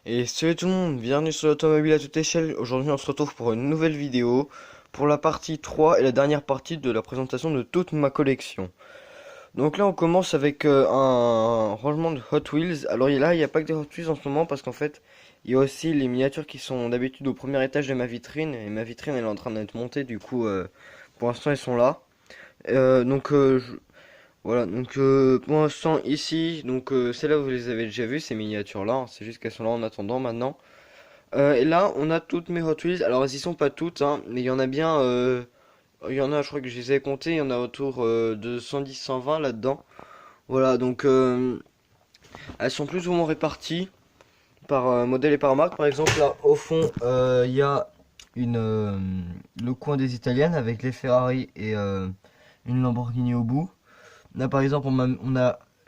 Et salut tout le monde, bienvenue sur l'automobile à toute échelle. Aujourd'hui on se retrouve pour une nouvelle vidéo pour la partie 3 et la dernière partie de la présentation de toute ma collection. Donc là on commence avec un rangement de Hot Wheels. Alors là il n'y a pas que des Hot Wheels en ce moment parce qu'en fait il y a aussi les miniatures qui sont d'habitude au premier étage de ma vitrine. Et ma vitrine elle est en train d'être montée, du coup pour l'instant elles sont là. Donc voilà, donc pour l'instant ici, donc c'est là où vous les avez déjà vues ces miniatures là, c'est juste qu'elles sont là en attendant maintenant. Et là, on a toutes mes Hot Wheels. Alors, elles y sont pas toutes, hein, mais il y en a bien. Il y en a, je crois que je les ai comptées. Il y en a autour de 110, 120 là-dedans. Voilà, donc elles sont plus ou moins réparties par modèle et par marque. Par exemple, là, au fond, il y a le coin des Italiennes avec les Ferrari et une Lamborghini au bout. Là, par exemple,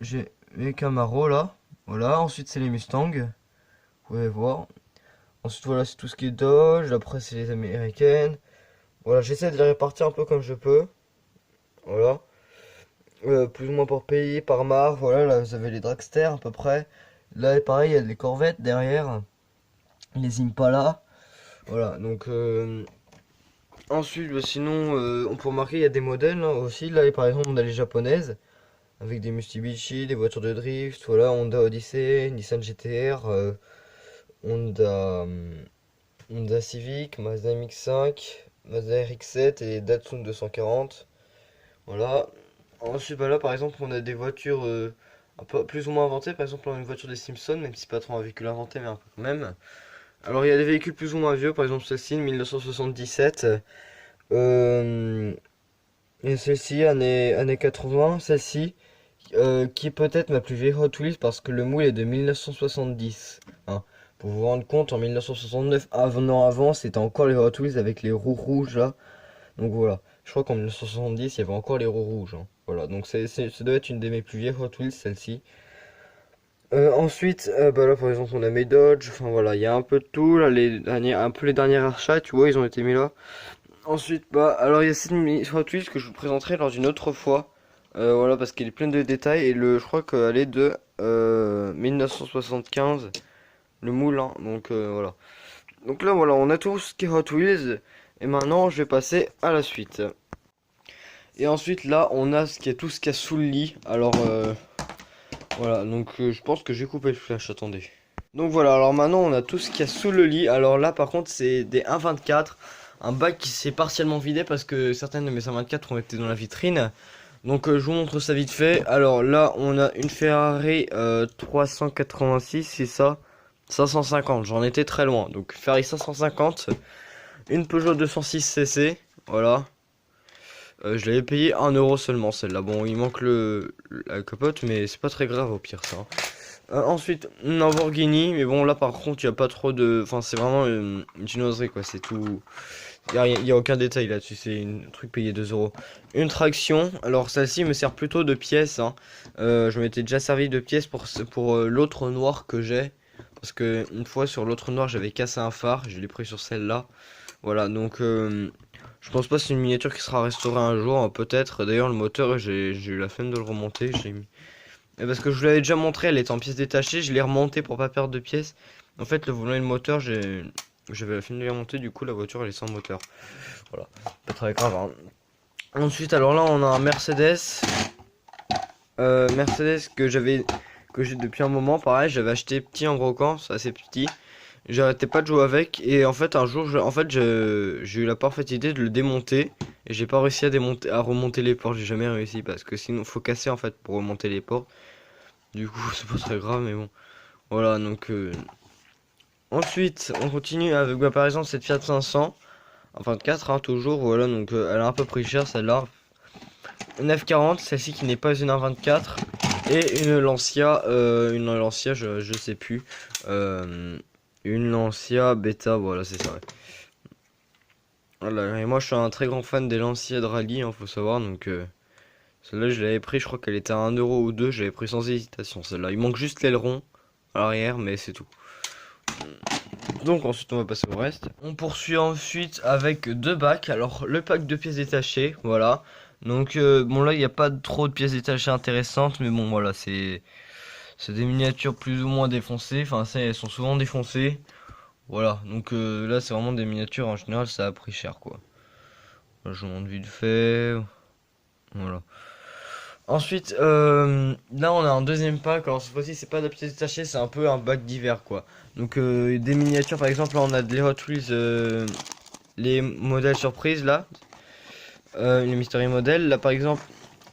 j'ai les Camaro là. Voilà, ensuite, c'est les Mustang. Vous pouvez voir. Ensuite, voilà, c'est tout ce qui est Dodge. Après, c'est les américaines. Voilà, j'essaie de les répartir un peu comme je peux. Voilà. Plus ou moins par pays, par marque. Voilà, là, vous avez les Dragster à peu près. Là, pareil, il y a des Corvettes derrière. Les Impala. Voilà, donc... Ensuite, bah, sinon, on peut remarquer, il y a des modèles hein, aussi. Là, par exemple, on a les japonaises. Avec des Mitsubishi, des voitures de drift. Voilà, Honda Odyssey, Nissan GTR. Honda... Honda Civic, Mazda MX-5, Mazda RX-7 et Datsun 240. Voilà. Ensuite, bah là, par exemple, on a des voitures un peu plus ou moins inventées. Par exemple, on a une voiture des Simpsons, même si c'est pas trop un véhicule inventé, mais un peu quand même. Alors, il y a des véhicules plus ou moins vieux, par exemple celle-ci, 1977. Euh, et celle-ci, année 80. Celle-ci, qui est peut-être ma plus vieille Hot Wheels parce que le moule est de 1970. Hein. Pour vous rendre compte, en 1969, avant, c'était encore les Hot Wheels avec les roues rouges là. Donc voilà, je crois qu'en 1970, il y avait encore les roues rouges. Hein. Voilà, donc ça doit être une de mes plus vieilles Hot Wheels, celle-ci. Ensuite, bah là par exemple, on a mes Dodge. Enfin voilà, il y a un peu de tout. Là, un peu les derniers achats, tu vois, ils ont été mis là. Ensuite, bah, alors il y a cette mini Hot Wheels que je vous présenterai lors d'une autre fois. Voilà, parce qu'elle est pleine de détails et je crois qu'elle est de 1975, le moule, hein, donc voilà. Donc là, voilà, on a tout ce qui est Hot Wheels et maintenant je vais passer à la suite. Et ensuite, là, on a tout ce qu'il y a sous le lit. Alors, voilà, donc je pense que j'ai coupé le flash, attendez. Donc voilà, alors maintenant on a tout ce qu'il y a sous le lit. Alors là par contre c'est des 1,24. Un bac qui s'est partiellement vidé parce que certaines de mes 1,24 ont été dans la vitrine. Donc je vous montre ça vite fait. Alors là on a une Ferrari 386, c'est ça, 550, j'en étais très loin. Donc Ferrari 550, une Peugeot 206 cc, voilà. Je l'avais payé 1 € seulement celle-là. Bon il manque la capote mais c'est pas très grave au pire ça. Ensuite, une Lamborghini, mais bon là par contre il n'y a pas trop de... Enfin c'est vraiment une chinoiserie quoi, c'est tout... Il y a aucun détail là-dessus, c'est un truc payé 2 €. Une traction, alors celle-ci me sert plutôt de pièce, hein. Je m'étais déjà servi de pièce pour l'autre noir que j'ai. Parce que une fois sur l'autre noir j'avais cassé un phare, je l'ai pris sur celle-là. Voilà, donc je pense pas que c'est une miniature qui sera restaurée un jour, hein, peut-être. D'ailleurs le moteur j'ai eu la flemme de le remonter, j'ai mis... Et parce que je vous l'avais déjà montré, elle est en pièces détachées, je l'ai remontée pour pas perdre de pièces. En fait, le volant et le moteur, j'avais la flemme de les remonter, du coup la voiture elle est sans moteur. Voilà, pas très grave. Hein. Ensuite, alors là, on a un Mercedes. Mercedes que j'ai depuis un moment, pareil, j'avais acheté petit en brocant, c'est assez petit. J'arrêtais pas de jouer avec et en fait un jour j'ai eu la parfaite idée de le démonter et j'ai pas réussi à remonter les portes, j'ai jamais réussi parce que sinon faut casser en fait pour remonter les portes. Du coup, c'est pas très grave, mais bon. Voilà, donc... Ensuite, on continue avec, bah, par exemple, cette Fiat 500. Enfin, 4, hein, toujours. Voilà, donc elle a un peu pris cher, celle-là. Une F40, celle-ci qui n'est pas une 1,24. Et une Lancia, je sais plus. Une Lancia Beta, voilà, c'est ça. Ouais. Voilà, et moi, je suis un très grand fan des Lancia de rallye, hein, faut savoir, donc... Celle-là, je l'avais pris, je crois qu'elle était à 1 € ou 2, je l'avais pris sans hésitation, celle-là. Il manque juste l'aileron à l'arrière, mais c'est tout. Donc ensuite, on va passer au reste. On poursuit ensuite avec deux bacs. Alors, le pack de pièces détachées, voilà. Donc, bon, là, il n'y a pas trop de pièces détachées intéressantes, mais bon, voilà, C'est des miniatures plus ou moins défoncées, enfin elles sont souvent défoncées. Voilà, donc là c'est vraiment des miniatures, en général ça a pris cher quoi. Là, je vous montre vite fait. Voilà. Ensuite, là on a un deuxième pack. Alors cette fois-ci c'est pas de pièces détachées, c'est un peu un bac d'hiver quoi. Donc des miniatures par exemple, là on a des Hot Wheels, les modèles surprises là, les mystery modèles. Là par exemple,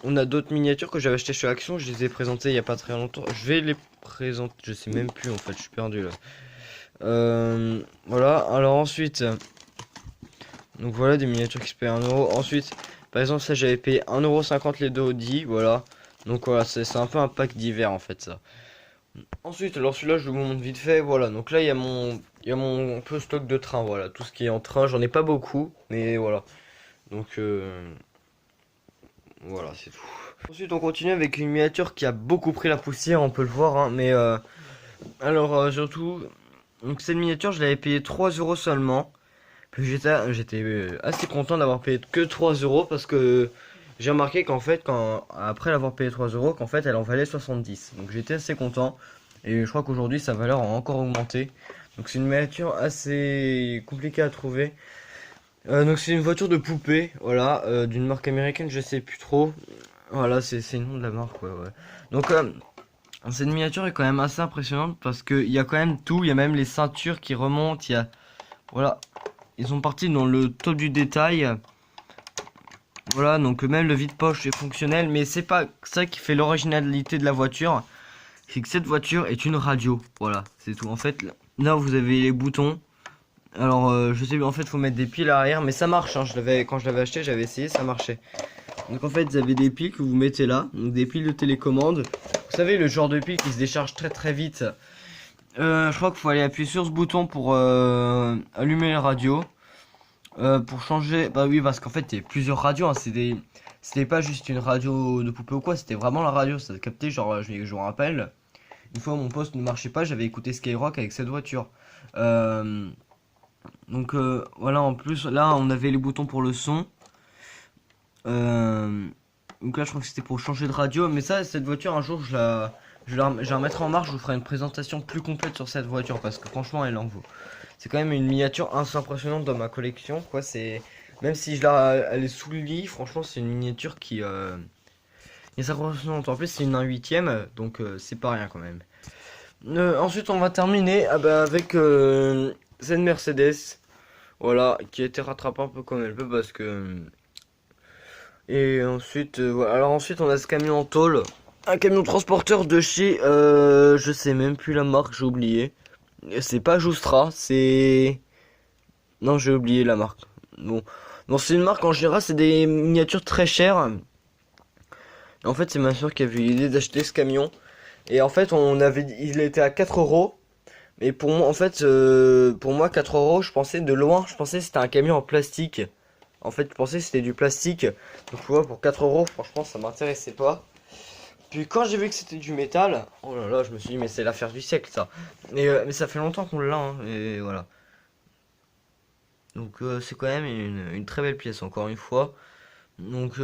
on a d'autres miniatures que j'avais acheté chez Action. Je les ai présentées il y a pas très longtemps. Je vais les présenter, je sais même plus en fait, je suis perdu là. Voilà. Alors ensuite, donc voilà des miniatures qui se payent 1€. Ensuite, par exemple ça j'avais payé 1,50€ les deux Audi. Voilà. Donc voilà, c'est un peu un pack d'hiver en fait ça. Ensuite, alors celui-là, je vous montre vite fait. Voilà, donc là, il y a mon un peu stock de train. Voilà, tout ce qui est en train, j'en ai pas beaucoup, mais voilà. Donc, voilà, c'est tout. Ensuite, on continue avec une miniature qui a beaucoup pris la poussière, on peut le voir, hein, mais alors, surtout, donc cette miniature, je l'avais payé 3€ seulement. Puis j'étais assez content d'avoir payé que 3€ parce que j'ai remarqué qu'en fait, après l'avoir payé 3€, qu'en fait, elle en valait 70. Donc j'étais assez content. Et je crois qu'aujourd'hui, sa valeur a encore augmenté. Donc c'est une miniature assez compliquée à trouver. Donc c'est une voiture de poupée, voilà, d'une marque américaine, je sais plus trop. Voilà, c'est le nom de la marque, ouais, ouais. Donc cette miniature est quand même assez impressionnante parce qu'il y a quand même tout. Il y a même les ceintures qui remontent. Il y a, voilà, ils sont partis dans le top du détail. Voilà, donc même le vide-poche est fonctionnel, mais c'est pas ça qui fait l'originalité de la voiture. C'est que cette voiture est une radio. Voilà, c'est tout. En fait, là vous avez les boutons. Alors, je sais, en fait, faut mettre des piles à l'arrière, mais ça marche. Hein. Quand je l'avais acheté, j'avais essayé, ça marchait. Donc en fait, vous avez des piles que vous mettez là, donc des piles de télécommande. Vous savez, le genre de pile qui se décharge très très vite. Je crois qu'il faut aller appuyer sur ce bouton pour allumer la radio. Pour changer, bah oui, parce qu'en fait, il y a plusieurs radios. Hein. C'était pas juste une radio de poupée ou quoi, c'était vraiment la radio. Ça a capté, genre, je vous rappelle, une fois mon poste ne marchait pas, j'avais écouté Skyrock avec cette voiture. Donc voilà, en plus, là, on avait les boutons pour le son. Donc là, je crois que c'était pour changer de radio. Mais ça, cette voiture, un jour, je la remettrai en marche. Je vous ferai une présentation plus complète sur cette voiture parce que franchement, elle en vaut. C'est quand même une miniature assez impressionnante dans ma collection. Quoi, c'est même si elle est sous le lit, franchement, c'est une miniature qui est impressionnante. En plus, c'est une 1/8, donc c'est pas rien quand même. Ensuite, on va terminer avec cette Mercedes. Voilà, qui a été rattrapée un peu comme elle peut parce que. Et ensuite, voilà. Alors ensuite, on a ce camion en tôle. Un camion transporteur de chez. Je sais même plus la marque, j'ai oublié. C'est pas Joustra, c'est. Non, j'ai oublié la marque. Bon. Non, c'est une marque en général, c'est des miniatures très chères. En fait, c'est ma soeur qui avait eu l'idée d'acheter ce camion. Et en fait, il était à 4€. Mais pour moi, en fait, pour moi, 4€, je pensais de loin, je pensais que c'était un camion en plastique. En fait, je pensais que c'était du plastique. Donc, tu vois, pour 4€, franchement, ça m'intéressait pas. Puis quand j'ai vu que c'était du métal, oh là là, je me suis dit, mais c'est l'affaire du siècle, ça. Mais ça fait longtemps qu'on l'a, hein, et voilà. Donc, c'est quand même une très belle pièce, encore une fois. Donc, je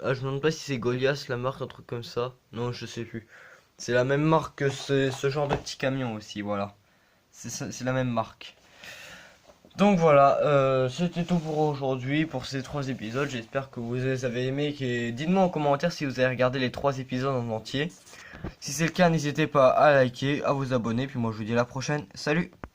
me demande pas si c'est Goliath, la marque, un truc comme ça. Non, je sais plus. C'est la même marque que ce genre de petit camion aussi, voilà. C'est la même marque. Donc voilà, c'était tout pour aujourd'hui, pour ces 3 épisodes. J'espère que vous les avez aimés. Dites-moi en commentaire si vous avez regardé les 3 épisodes en entier. Si c'est le cas, n'hésitez pas à liker, à vous abonner. Puis moi je vous dis à la prochaine. Salut!